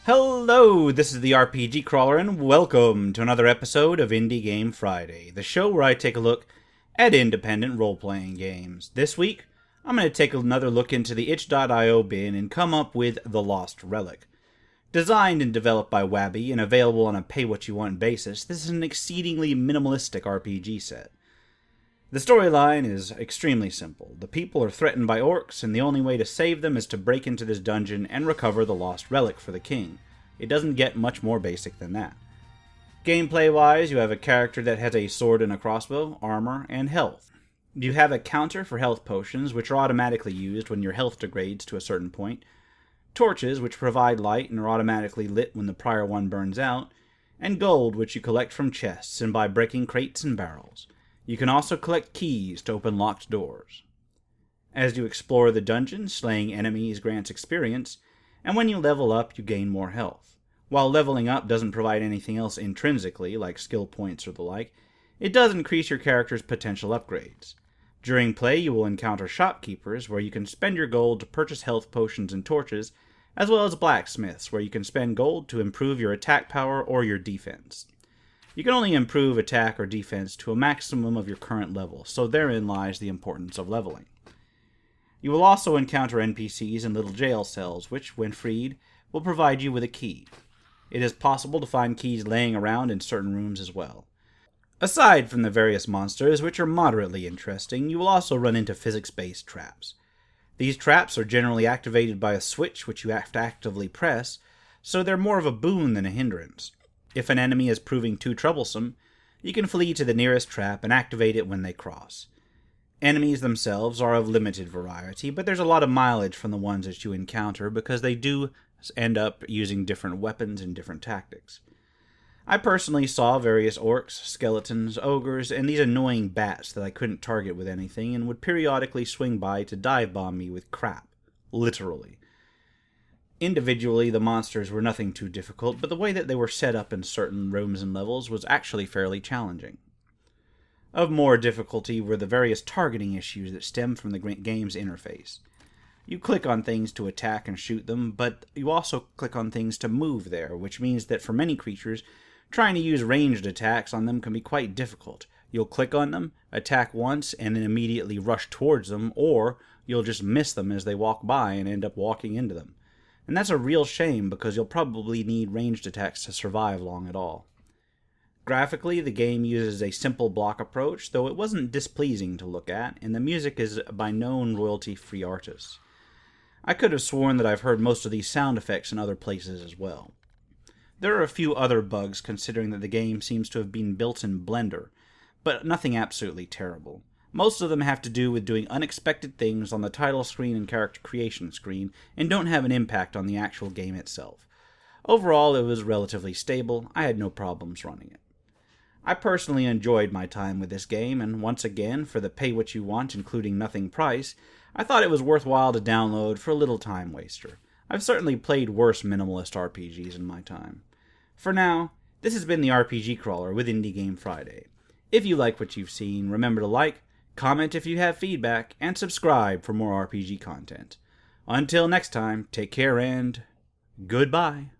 Hello, this is the RPG Crawler, and welcome to another episode of Indie Game Friday, the show where I take a look at independent role-playing games. This week, I'm going to take another look into the itch.io bin and come up with The Lost Relic. Designed and developed by Wabi and available on a pay-what-you-want basis, this is an exceedingly minimalistic RPG set. The storyline is extremely simple. The people are threatened by orcs, and the only way to save them is to break into this dungeon and recover the lost relic for the king. It doesn't get much more basic than that. Gameplay-wise, you have a character that has a sword and a crossbow, armor, and health. You have a counter for health potions, which are automatically used when your health degrades to a certain point, torches, which provide light and are automatically lit when the prior one burns out, and gold, which you collect from chests and by breaking crates and barrels. You can also collect keys to open locked doors. As you explore the dungeon, slaying enemies grants experience, and when you level up, you gain more health. While leveling up doesn't provide anything else intrinsically, like skill points or the like, it does increase your character's potential upgrades. During play, you will encounter shopkeepers, where you can spend your gold to purchase health potions and torches, as well as blacksmiths, where you can spend gold to improve your attack power or your defense. You can only improve attack or defense to a maximum of your current level, so therein lies the importance of leveling. You will also encounter NPCs in little jail cells, which, when freed, will provide you with a key. It is possible to find keys laying around in certain rooms as well. Aside from the various monsters, which are moderately interesting, you will also run into physics-based traps. These traps are generally activated by a switch which you have to actively press, so they're more of a boon than a hindrance. If an enemy is proving too troublesome, you can flee to the nearest trap and activate it when they cross. Enemies themselves are of limited variety, but there's a lot of mileage from the ones that you encounter because they do end up using different weapons and different tactics. I personally saw various orcs, skeletons, ogres, and these annoying bats that I couldn't target with anything and would periodically swing by to dive bomb me with crap. Literally. Individually, the monsters were nothing too difficult, but the way that they were set up in certain rooms and levels was actually fairly challenging. Of more difficulty were the various targeting issues that stem from the game's interface. You click on things to attack and shoot them, but you also click on things to move there, which means that for many creatures, trying to use ranged attacks on them can be quite difficult. You'll click on them, attack once, and then immediately rush towards them, or you'll just miss them as they walk by and end up walking into them. And that's a real shame because you'll probably need ranged attacks to survive long at all. Graphically, the game uses a simple block approach, though it wasn't displeasing to look at, and the music is by known royalty-free artists. I could have sworn that I've heard most of these sound effects in other places as well. There are a few other bugs considering that the game seems to have been built in Blender, but nothing absolutely terrible. Most of them have to do with doing unexpected things on the title screen and character creation screen, and don't have an impact on the actual game itself. Overall, it was relatively stable. I had no problems running it. I personally enjoyed my time with this game, and once again, for the pay-what-you-want, including nothing price, I thought it was worthwhile to download for a little time waster. I've certainly played worse minimalist RPGs in my time. For now, this has been the RPG Crawler with Indie Game Friday. If you like what you've seen, remember to like, comment if you have feedback, and subscribe for more RPG content. Until next time, take care and goodbye.